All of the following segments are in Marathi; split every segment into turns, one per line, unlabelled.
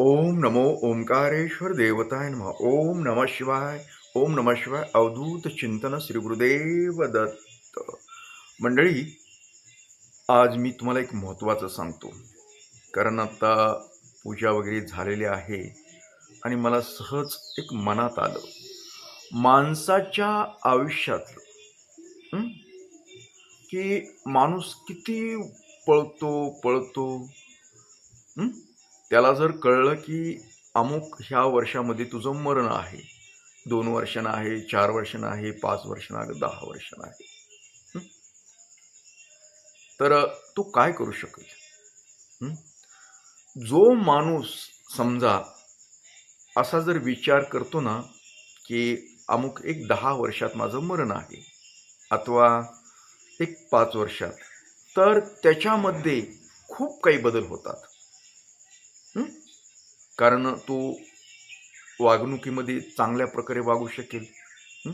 ओम नमो ओंकारेश्वर देवताय नमः. ओम नमः शिवाय. ओम नमः शिवाय. अवधूत चिंतन श्री गुरुदेव दत्त. मंडळी, आज मी तुम्हाला एक महत्त्वाचं सांगतो. कारण आता पूजा वगैरे झालेली आहे आणि मला सहज एक मनात आलं. माणसाच्या आयुष्यात हं, की माणूस किती पळतो, पळतो. हं? त्याला जर कळलं की अमुक ह्या वर्षामध्ये तुझं मरण आहे, 2 वर्षानं आहे, 4 वर्षानं आहे, 5 वर्षानं आहे, 10 वर्षानं आहे. हं? तर तो काय करू शकेल? हं? जो माणूस समजा असा जर विचार करतो ना, की अमुक एक 10 वर्षात माझं मरण आहे अथवा एक 5 वर्षात, तर त्याच्यामध्ये खूप काही बदल होतात. हं? कारण तो वागणुकीमध्ये चांगल्या प्रकारे वागू शकेल. हं?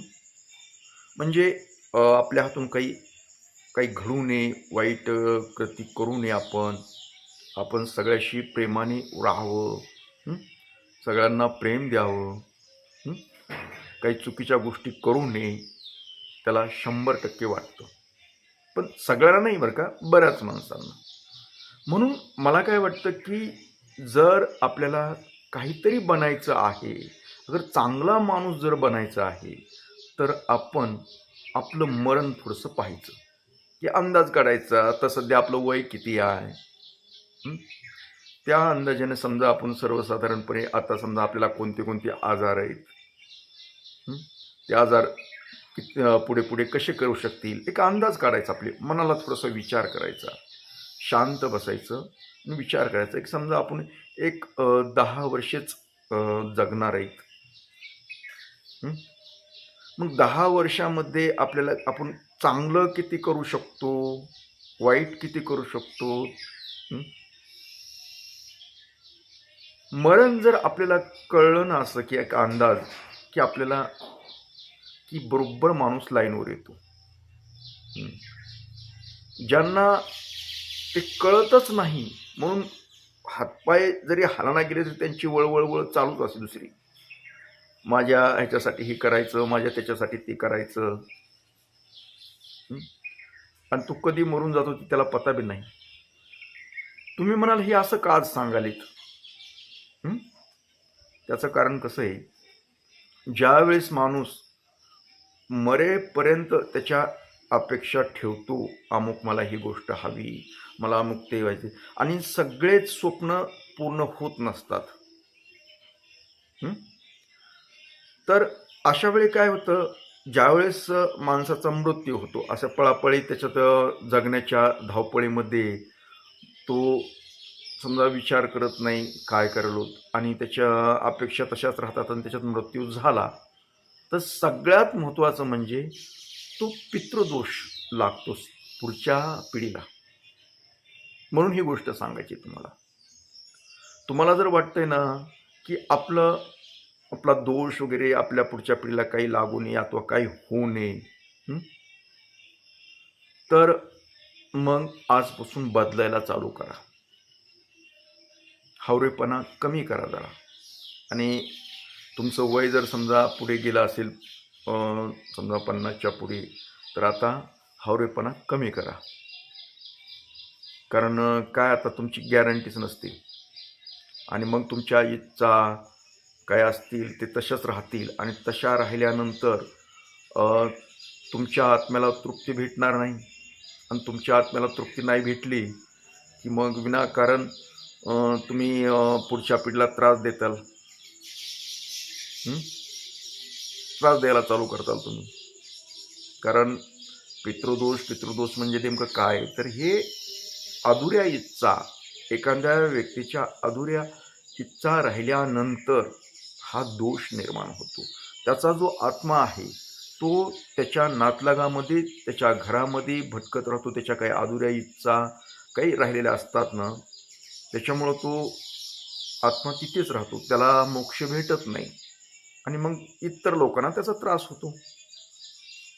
म्हणजे आपल्या हातून काही काही घडू नये, वाईट कृती करू नये आपण. आपण सगळ्याशी प्रेमाने राहावं. हं? सगळ्यांना प्रेम द्यावं. हं? काही चुकीच्या गोष्टी करू नये. त्याला 100% वाटतं. पण सगळ्यांना नाही बरं का, बऱ्याच माणसांना. म्हणून मला काय वाटतं, की जर आपल्याला काहीतरी बनायचं आहे, जर चांगला माणूस जर बनायचा आहे, तर आपण आपलं मरण थोडंसं पाहायचं, की अंदाज काढायचा. आता सध्या आपलं वय किती आहे? हं? त्या अंदाजाने समजा आपण सर्वसाधारणपणे आता समजा आपल्याला कोणते कोणते आजार आहेत. हं? ते आजार पुढे-पुढे कसे करू शकतील? एक अंदाज काढायचा. आपले मनाला थोडासा विचार करायचा. शांत बसायचं आणि विचार करायचा. एक समजा आपण एक 10 वर्षेच अ, जगणार आहेत. हं. मग 10 वर्षामध्ये आपल्याला आपण चांगलं किती करू शकतो? वाईट किती करू शकतो? हं. मरण जर आपल्याला कळलं ना असं, की एक अंदाज, की आपल्याला की बरोबर माणूस लाईनवर येतो. हं. ज्यांना ते कळतच नाही म्हणून हातपाय जरी हालना गेले तरी त्यांची वळवळ चालूच असते दुसरी. माझ्या ह्याच्यासाठी हे करायचं, माझ्या त्याच्यासाठी ते करायचं. हं. आणि तो कधी मरून जातो ते त्याला पता बी नाही. तुम्ही म्हणाल हे असं का आज सांगालीत? हं. त्याचं कारण कसं आहे, ज्यावेळेस माणूस मरेपर्यंत त्याच्या अपेक्षा ठेवतो, अमुक मला ही गोष्ट हवी, मला अमुक ते व्हायचे आणि सगळेच स्वप्न पूर्ण होत नसतात. हं. तर अशा वेळी काय होतं, ज्यावेळेस माणसाचा मृत्यू होतो, अशा पळापळी त्याच्यात जगण्याच्या धावपळीमध्ये तो समजा विचार करत नाही काय करेल आणि त्याच्या अपेक्षा तशाच राहतात आणि त्याच्यात मृत्यू झाला, तर सगळ्यात महत्त्वाचं म्हणजे तो पितृदोष लागतो पुढच्या पिढीला. म्हणून ही गोष्ट सांगायची तुम्हाला. तुम्हाला जर वाटतंय ना, की आपला दोष वगैरे आपल्या पुढच्या पिढीला काही लागू नये अथवा काही होऊ नये, हं, तर मग आजपासून बदलायला चालू करा. हावरेपणा कमी करा जरा. आणि तुमचं वय जर समजा पुढे गेलं असेल, समजा 50च्या पुढे, तर आता हावरेपणा कमी करा. कारण काय आता तुमची गॅरंटीच नसते आणि मग तुमच्या इच्छा काय असतील ते तशाच राहतील आणि तशा राहिल्यानंतर अ, तुमच्या आत्म्याला तृप्ती भेटणार नाही आणि तुमच्या आत्म्याला तृप्ती नाही भेटली, की मग विनाकारण तुम्ही पुढच्या पिढीला त्रास देताल. हं? त्रास द्यायला चालू करताल तुम्ही. कारण पितृदोष म्हणजे नेमकं काय? तर हे अधुऱ्या इच्छा, एखाद्या व्यक्तीच्या अधुऱ्या इच्छा राहिल्यानंतर हा दोष निर्माण होतो. त्याचा जो आत्मा आहे, तो त्याच्या नातलगामध्ये, त्याच्या घरामध्ये भटकत राहतो. त्याच्या काही अधुऱ्या इच्छा काही राहिलेल्या असतात ना, त्याच्यामुळं तो आत्मा तिथेच राहतो. त्याला मोक्ष भेटत नाही आणि मग इतर लोकांना त्याचा त्रास होतो.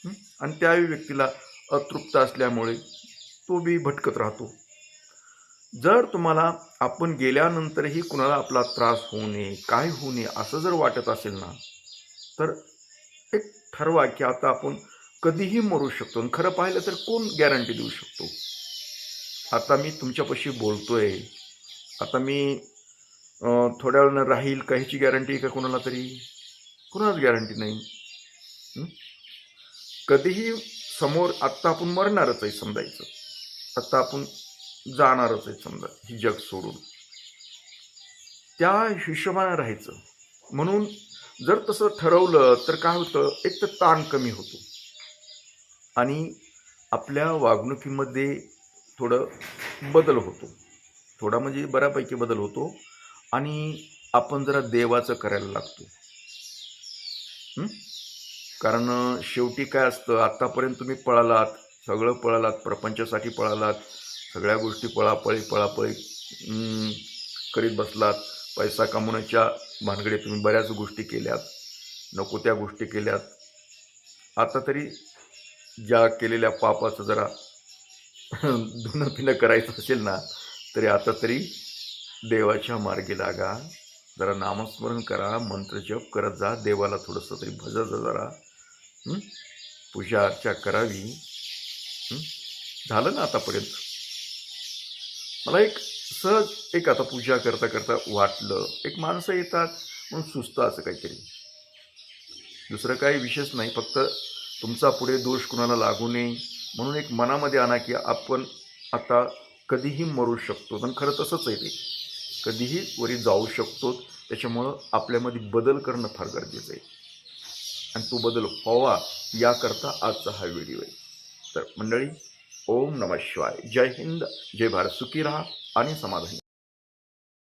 हं. आणि त्या व्यक्तीला अतृप्त असल्यामुळे तो बी भटकत राहतो. जर तुम्हाला आपण गेल्यानंतरही कुणाला आपला त्रास होऊ नये, काय होऊ नये असं जर वाटत असेल ना, तर एक ठरवा की आता आपण कधीही मरू शकतो. आणि खरं पाहिलं तर कोण गॅरंटी देऊ शकतो? आता मी तुमच्यापाशी बोलतोय, आता मी थोड्या वेळानं राहील का ह्याची गॅरंटी आहे का कोणाला तरी? कुणालाच गॅरंटी नाही. हं? कधीही समोर आत्ता आपण मरणारच आहे समजायचं. आत्ता आपण जाणारच आहे समजा ही जग सोडून. त्या हिशोबाने राहायचं. म्हणून जर तसं ठरवलं तर काय होतं, एक तर ताण कमी होतो आणि आपल्या वागणुकीमध्ये थोडं बदल होतो. थोडा म्हणजे बऱ्यापैकी बदल होतो आणि आपण जरा देवाचं करायला लागतो. हं? कारण शेवटी काय असतं, आत्तापर्यंत तुम्ही पळालात, सगळं पळालात, प्रपंचासाठी पळालात, सगळ्या गोष्टी पळापळी करीत बसलात. पैसा कमवण्याच्या भानगडीत तुम्ही बऱ्याच गोष्टी केल्यात, नको त्या गोष्टी केल्यात. आता तरी ज्या केलेल्या पापाचं जरा धुणं-पिणं करायचं असेल ना, तरी आता तरी देवाच्या मार्गी लागा. जरा नामस्मरण करा, मंत्रजप करत जा, देवाला थोडंसं तरी भजत जा जरा. हं? पूजा अर्चा करावी. हं? झालं ना आतापर्यंत? मला एक सहज एक आता पूजा करता करता वाटलं, एक माणसं येतात म्हणून सुचतं असं काहीतरी. दुसरं काही विशेष नाही, फक्त तुमचा पुढे दोष कुणाला लागू नये म्हणून एक मनामध्ये आणा की आपण आता कधीही मरू शकतो. आणि खरं तसंच आहे ते. कधीही वरी जाऊ शकतो. त्याच्यामुळं आपल्यामध्ये बदल करणं फार गरजेचं आहे. आणि तो बदल व्हावा याकरता आजचा हा व्हिडिओ आहे. तर मंडळी, ओम नमः शिवाय. जय हिंद, जय भारत. सुखी राहा आणि समाधानी.